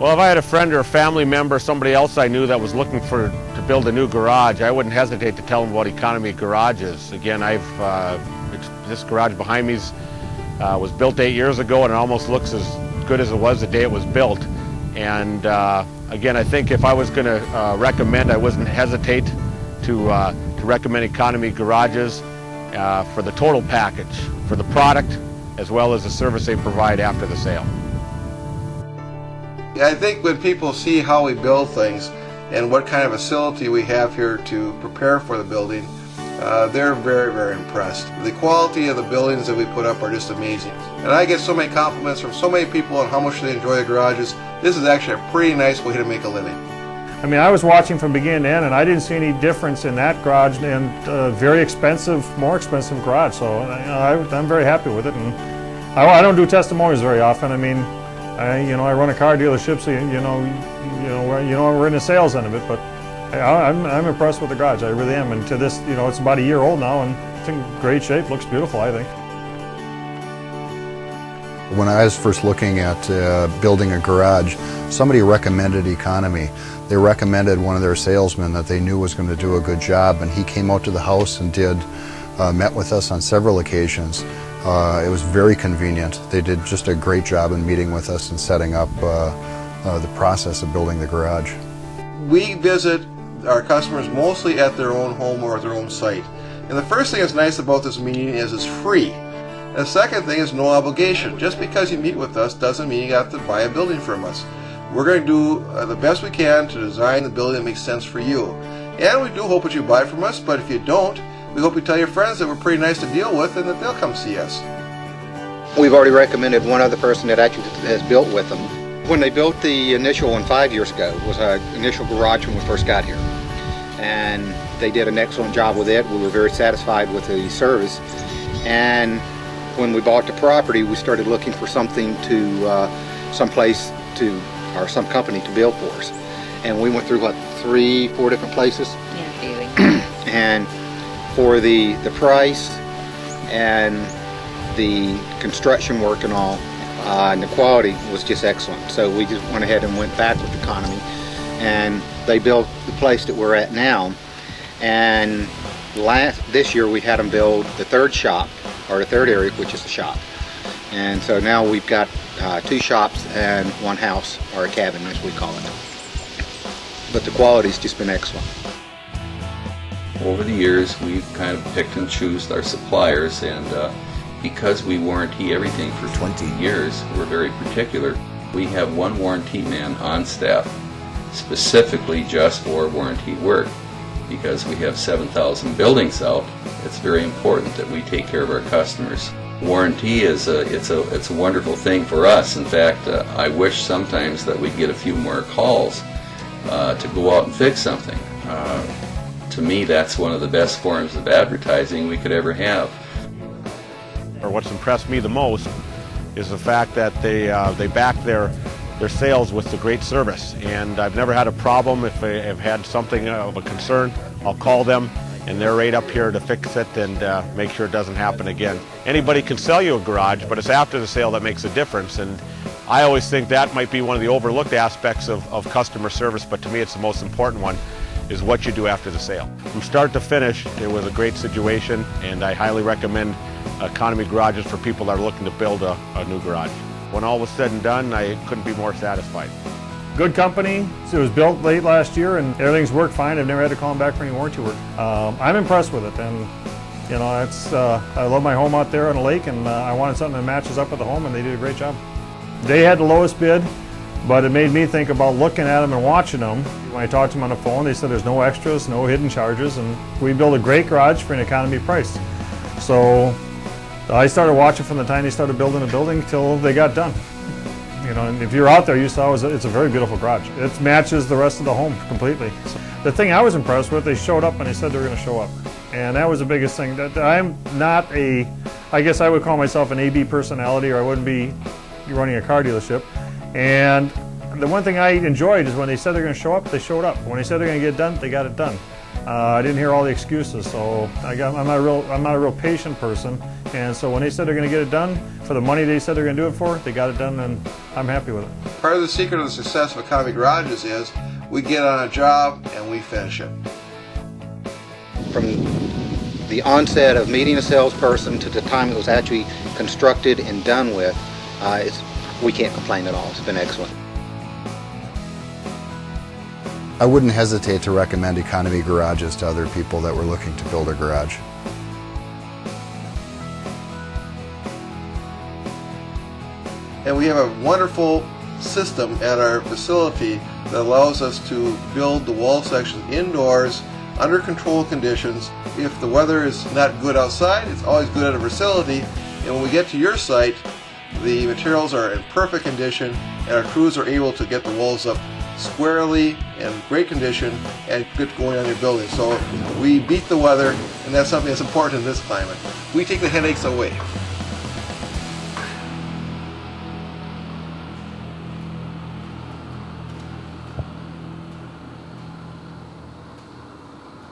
Well, if I had a friend or a family member, somebody else I knew that was looking to build a new garage, I wouldn't hesitate to tell them about Economy Garages. Again, this garage behind me was built 8 years ago, and it almost looks as good as it was the day it was built. And again, I think if I was going to recommend, I wouldn't hesitate to recommend Economy Garages for the total package, for the product as well as the service they provide after the sale. I think when people see how we build things and what kind of facility we have here to prepare for the building, they're very, very impressed. The quality of the buildings that we put up are just amazing. And I get so many compliments from so many people on how much they enjoy the garages. This is actually a pretty nice way to make a living. I mean, I was watching from beginning to end, and I didn't see any difference in that garage and very expensive, more expensive garage. So I'm very happy with it. And I don't do testimonials very often. I mean, I run a car dealership, so we're in the sales end of it. But I'm impressed with the garage. I really am. And to this, it's about a year old now, and it's in great shape. Looks beautiful, I think. When I was first looking at building a garage, somebody recommended Economy. They recommended one of their salesmen that they knew was going to do a good job, and he came out to the house and met with us on several occasions. It was very convenient. They did just a great job in meeting with us and setting up the process of building the garage. We visit our customers mostly at their own home or at their own site. And the first thing that's nice about this meeting is it's free. And the second thing is no obligation. Just because you meet with us doesn't mean you have to buy a building from us. We're going to do the best we can to design the building that makes sense for you. And we do hope that you buy from us, but if you don't, we hope you tell your friends that we're pretty nice to deal with and that they'll come see us. We've already recommended one other person that actually has built with them. When they built the initial one 5 years ago, it was our initial garage when we first got here. And they did an excellent job with it. We were very satisfied with the service. And when we bought the property, we started looking for something some company to build for us. And we went through, 3-4 different places? Yeah, daily. And for the price and the construction work and all, and the quality was just excellent. So we just went ahead and went back with Economy, and they built the place that we're at now. And this year we had them build the third shop, or the third area, which is the shop. And so now we've got 2 shops and 1 house, or a cabin as we call it. But the quality's just been excellent. Over the years, we've kind of picked and chosen our suppliers, and because we warranty everything for 20 years, we're very particular. We have 1 warranty man on staff, specifically just for warranty work. Because we have 7,000 buildings out, it's very important that we take care of our customers. Warranty is it's a wonderful thing for us. In fact, I wish sometimes that we'd get a few more calls to go out and fix something. To me, that's one of the best forms of advertising we could ever have. Or what's impressed me the most is the fact that they back their sales with the great service. And I've never had a problem. If I've had something of a concern, I'll call them, and they're right up here to fix it and make sure it doesn't happen again. Anybody can sell you a garage, but it's after the sale that makes a difference. And I always think that might be one of the overlooked aspects of customer service, but to me it's the most important one, is what you do after the sale. From start to finish, it was a great situation, and I highly recommend Economy Garages for people that are looking to build a new garage. When all was said and done, I couldn't be more satisfied. Good company. So it was built late last year, and everything's worked fine. I've never had to call them back for any warranty work. I'm impressed with it, and I love my home out there on the lake, and I wanted something that matches up with the home, and they did a great job. They had the lowest bid, but it made me think about looking at them and watching them. When I talked to them on the phone, they said there's no extras, no hidden charges, and we built a great garage for an economy price. So I started watching from the time they started building the building till they got done. And if you're out there, you saw it's a very beautiful garage. It matches the rest of the home completely. So the thing I was impressed with, they showed up and they said they were going to show up. And that was the biggest thing. That I'm not I guess I would call myself an AB personality, or I wouldn't be running a car dealership. And the one thing I enjoyed is when they said they're going to show up, they showed up. When they said they're going to get it done, they got it done. I didn't hear all the excuses, so I'm not a real patient person. And so when they said they're going to get it done for the money they said they're going to do it for, they got it done, and I'm happy with it. Part of the secret of the success of Economy Garages is we get on a job and we finish it. From the onset of meeting a salesperson to the time it was actually constructed and done with, we can't complain at all. It's been excellent. I wouldn't hesitate to recommend Economy Garages to other people that were looking to build a garage. And we have a wonderful system at our facility that allows us to build the wall sections indoors under controlled conditions. If the weather is not good outside, it's always good at a facility. And when we get to your site, the materials are in perfect condition and our crews are able to get the walls up squarely and great condition and get going on your building. So we beat the weather, and that's something that's important in this climate. We take the headaches away.